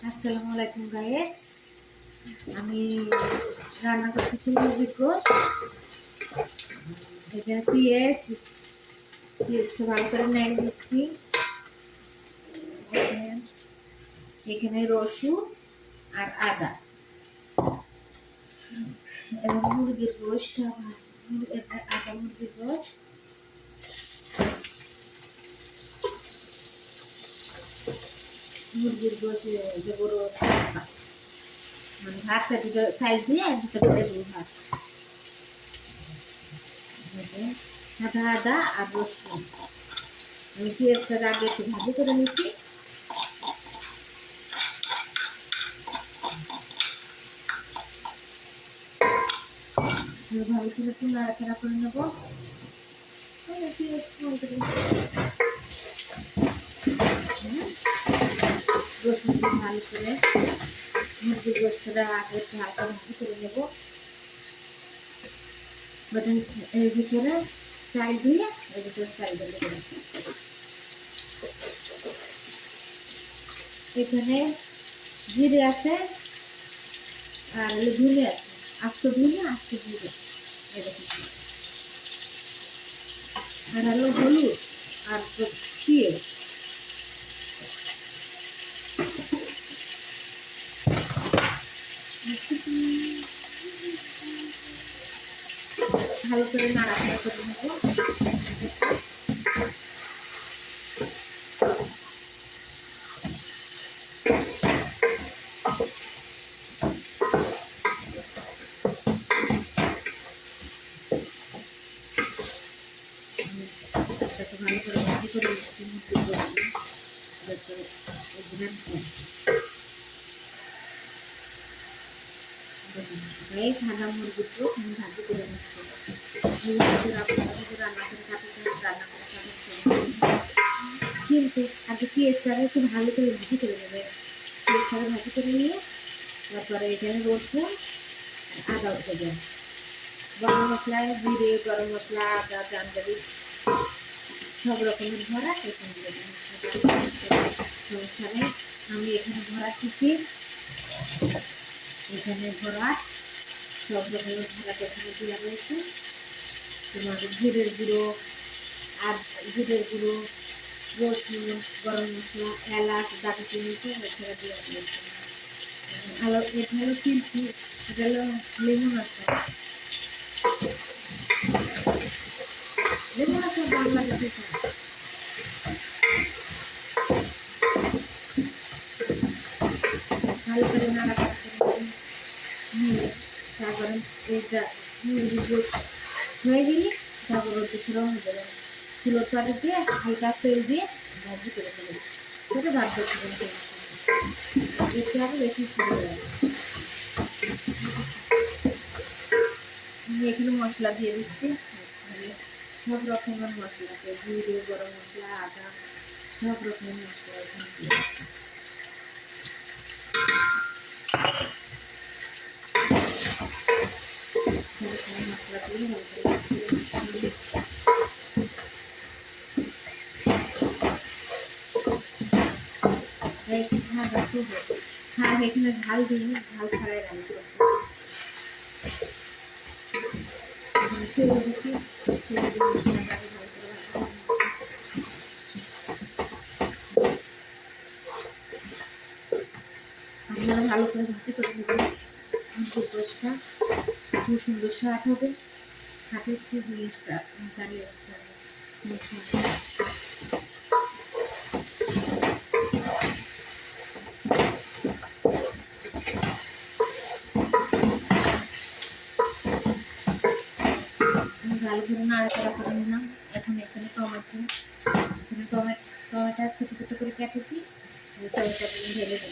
আসসালামু আলাইকুম গাইস। আমি রান্না করতেছি মুরগির গোশত। এখানে পেঁয়াজ ভালো করে নেড়ে দিচ্ছি। এখানে রসুন আর আদা এবং মুরগির গোশতটা আদা মুরগির গোশত দেবো মানে ভাতটা দিতে চাল দিয়ে ভিতরে দেবো ভাত। সাদা আদা আর রসুন আমি পেঁয়াজটা আগে একটু ভাজি করে নিচ্ছি। ভালো করে একটু নাড়াচাড়া করে নেবো। রসুন ভালো করে মুরগির গোশতটা আগে একটু হালকা ভাজি করে নেবো। এর ভিতরে চাল দিয়ে এর ভিতরে চাল দিয়ে দেবো। এখানে জিরে আছে আর ধুলে আছে, আস্ত ধুলে আস্ত জিরে এরকম, আর হলো হলুদ আর পেঁয়াজ। ভালো করে নাড়াচাড়া করে নেবো। ভালো করে ভাজি করে নিচ্ছি মুরগির সাদা মুরগির গোশত আমি ভাজি করে নিচ্ছি। রান্না করে কিন্তু আগে পেঁয়াজটাকে একটু ভালো করে ভাজি করে নেবে। পেঁয়াজটাকে ভাজি করে নিয়ে তারপরে এখানে রসুন আদা দেবেন, গরম মশলা জিরে, গরম মশলা, আদা, জামদারি সব রকমের ভরা এখানে দেবেন। সমস্যা নেই, আমি এখানে ভরা দিচ্ছি। এখানে ভরা সব রকমের ভরাটা এখানে দেওয়া রয়েছে। তোমার জিরের গুঁড়ো আর জিরের গুঁড়ো, রসুন, গরম মশলা, এলাচ, দারচিনি এছাড়া দেওয়া রয়েছে। এটা হলো কিন্তু এটা হলো লেমন আচার। লেমন আচার বাংলাদেশে ভালো করে নাড়াচাড়া করে নিয়ে তারপরে এইটা মুরগির গোশত হয়ে গেলে তারপর ওটা ফেরাও হয়ে যাবে। চুলোর পাড়ে দিয়ে হালকা তেল দিয়ে ভাজি করে ফেলে সেটা ভাত দেখতে দেখতে হবে বেশি সুন্দর লাগে। আমি এখানে মশলা দিয়ে দিচ্ছি, সব রকমের মশলা আছে, জিরে, গরম মশলা, আদা, সব রকমের মশলা এখানে দিয়ে দিচ্ছি। মশলা দিয়ে এখানে ঝাল দিয়ে ঝাল ছাড়াই রান্না করতে তেল দিচ্ছি। তেল দিয়ে মশলাটাকে ভালো করে আপনারা ভালো করে ভাজি করে নেবেন। মুরগির গোশতটা খুব সুন্দর স্বাদ হবে। হাতের খুব জিনিসটা দাঁড়িয়ে আসতে হবে। ভালো করে নাড়াচাড়া করে নিলাম। এখন এখানে টমেটো ছোটো ছোটো করে কেটেছি, টমেটোটা ঢেলে দেবো।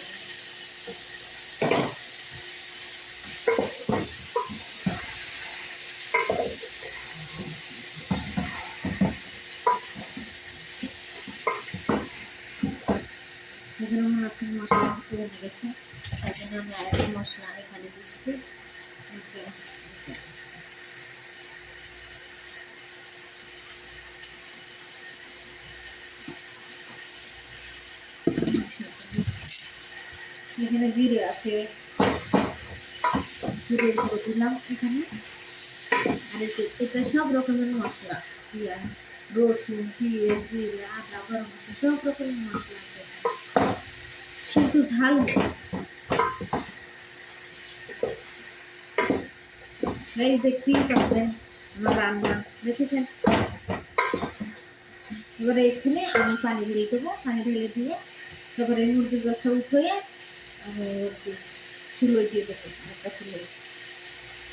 এখানে মনে হচ্ছে মশলা পুড়ে গেছে, তাই জন্য আমি আরেকটা মশলা এখানে দিচ্ছি। এখানে জিরে আছে, জিরে গুঁড়ো দিলাম এখানে। আর এটা সব রকমের মশলা, রসুন, পেঁয়াজ, জিরে, আদা, গরম মশলা, সব রকমের মশলা আছে কিন্তু ঝাল নেই। এই দেখতেই পাচ্ছেন আমার রান্না, দেখেছেন। এবারে এখানে আমি পানি ঢেলে দেবো, পানি ঢেলে দিয়ে তারপরে মুরগির গাছটা উঠিয়ে আমি চুলোয় দিয়ে দেবো, একটা চুলোয়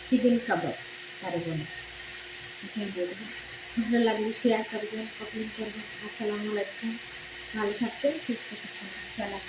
চিকেন কাবাব তারে বলে এখানে দিয়ে দেবো। ভালো লাগলে শেয়ার করবেন, কমেন্ট করবেন। আসসালামু আলাইকুম, ভালো থাকবেন, সুস্থ থাকবেন, আসসালাম।